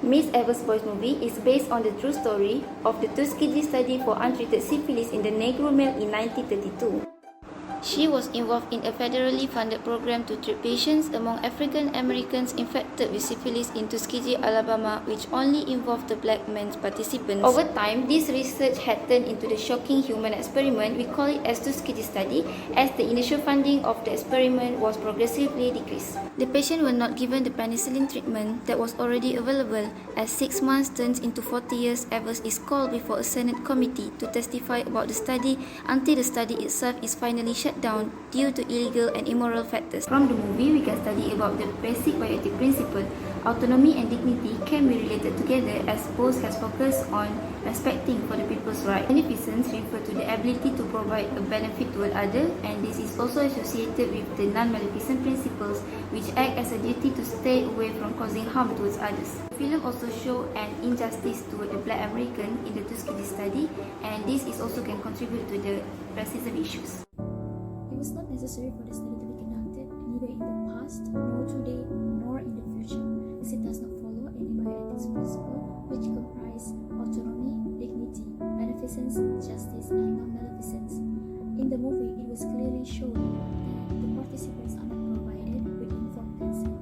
Miss Evers' Boys movie is based on the true story of the Tuskegee study for untreated syphilis in the Negro male in 1932. She was involved in a federally funded program to treat patients among African Americans infected with syphilis in Tuskegee, Alabama, which only involved the black men's participants. Over time, this research had turned into the shocking human experiment we call it as Tuskegee study, as the initial funding of the experiment was progressively decreased. The patients were not given the penicillin treatment that was already available. As 6 months turns into 40 years, Evers is called before a Senate committee to testify about the study until the study itself is finally shut down due to illegal and immoral factors. From the movie, we can study about the basic bioethic principle. Autonomy and dignity can be related together, as both has focused on respecting for the people's rights. Beneficence refer to the ability to provide a benefit to another, and this is also associated with the non-maleficent principles, which act as a duty to stay away from causing harm towards others. The film also shows an injustice toward the black American in the Tuskegee study, and this is also can contribute to the racism issues. It was not necessary for the study to be conducted, neither in the past, nor today, nor in the future, as it does not follow any bioethics principle which comprise autonomy, dignity, beneficence, justice, and non-maleficence. In the movie, it was clearly shown that the participants are not provided with informed consent.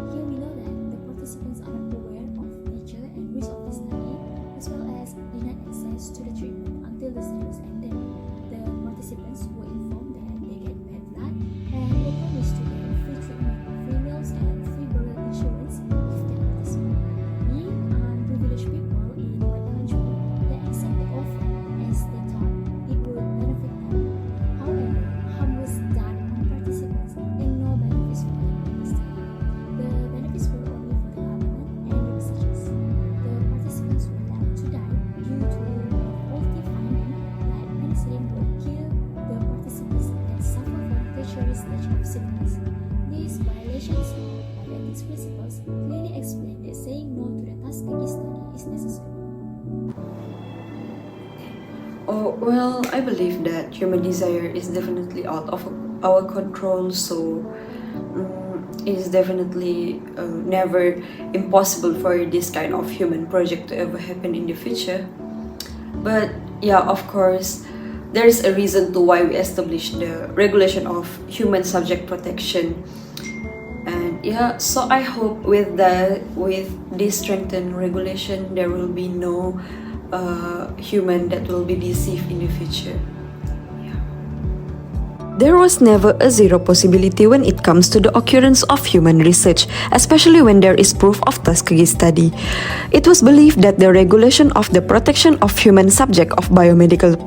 Here we know that the participants are not aware of nature and risk of the study, as well as denied access to the treatment until the study was ended. The participants were informed that they get bad blood and were promised to get free treatment, free meals, and free burial insurance if they participate. Being unprivileged people in white country, they accept the offer as they thought it would benefit them. However, harm was done on participants and no benefits for them in the study. The benefits were only for the government and the researchers. The participants were left to die due to faulty finding that penicillin would kill the participants that suffer from tertiary stage of syphilis. These violations of bioethics principles clearly explain that saying no to the Tuskegee study is necessary. Oh, well, I believe that human desire is definitely out of our control, so it is definitely never impossible for this kind of human project to ever happen in the future. But yeah, of course, there is a reason to why we established the regulation of human subject protection. And yeah, so I hope with this strengthened regulation, there will be no human that will be deceived in the future. There was never a zero possibility when it comes to the occurrence of human research, especially when there is proof of Tuskegee study. It was believed that the regulation of the protection of human subject of biomedical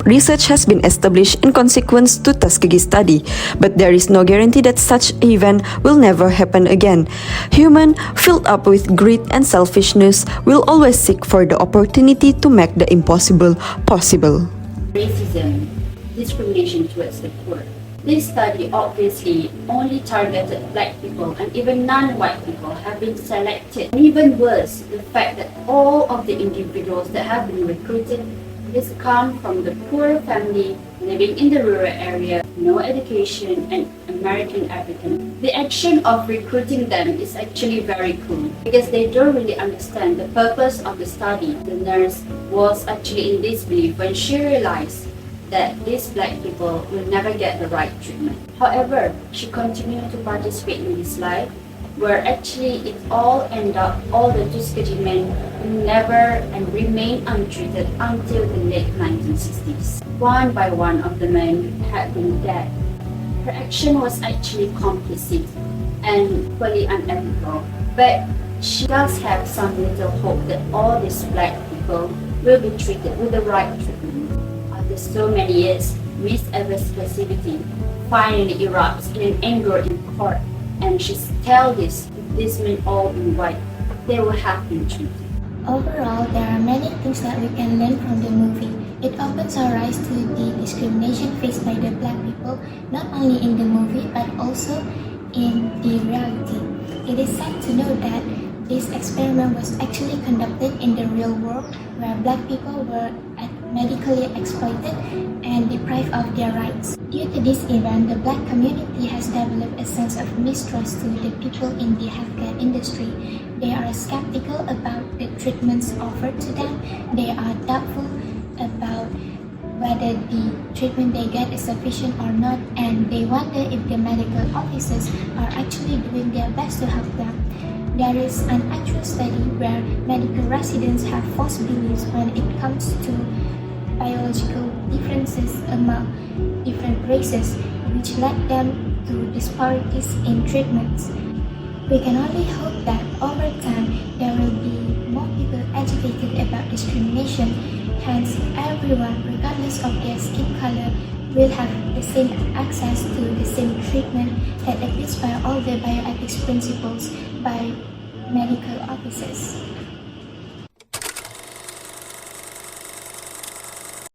research has been established in consequence to Tuskegee study, but there is no guarantee that such event will never happen again. Human, filled up with greed and selfishness, will always seek for the opportunity to make the impossible possible. Racism, discrimination towards the poor. This study obviously only targeted black people, and even non-white people have been selected. And even worse, the fact that all of the individuals that have been recruited is come from the poor family living in the rural area, no education, and American African. The action of recruiting them is actually very cool because they don't really understand the purpose of the study. The nurse was actually in disbelief when she realized that these black people will never get the right treatment. However, she continued to participate in this life, where actually it all ended up all the Tuskegee men who never and remained untreated until the late 1960s. One by one of the men had been dead. Her action was actually complicit and fully unethical, but she does have some little hope that all these black people will be treated with the right treatment. After so many years, Miss Evers' passivity finally erupts in an anger in court, and she tells these men all in white, they will have been treated. Overall, there are many things that we can learn from the movie. It opens our eyes to the discrimination faced by the black people, not only in the movie but also in the reality. It is sad to know that this experiment was actually conducted in the real world, where black people were at medically exploited and deprived of their rights. Due to this event, the black community has developed a sense of mistrust to the people in the healthcare industry. They are skeptical about the treatments offered to them. They are doubtful about whether the treatment they get is sufficient or not, and they wonder if the medical officers are actually doing their best to help them. There is an actual study where medical residents have false beliefs when it comes to biological differences among different races, which led them to disparities in treatments. We can only hope that over time there will be more people educated about discrimination, hence everyone, regardless of their skin color, will have the same access to the same treatment that abides by all the bioethics principles by medical officers.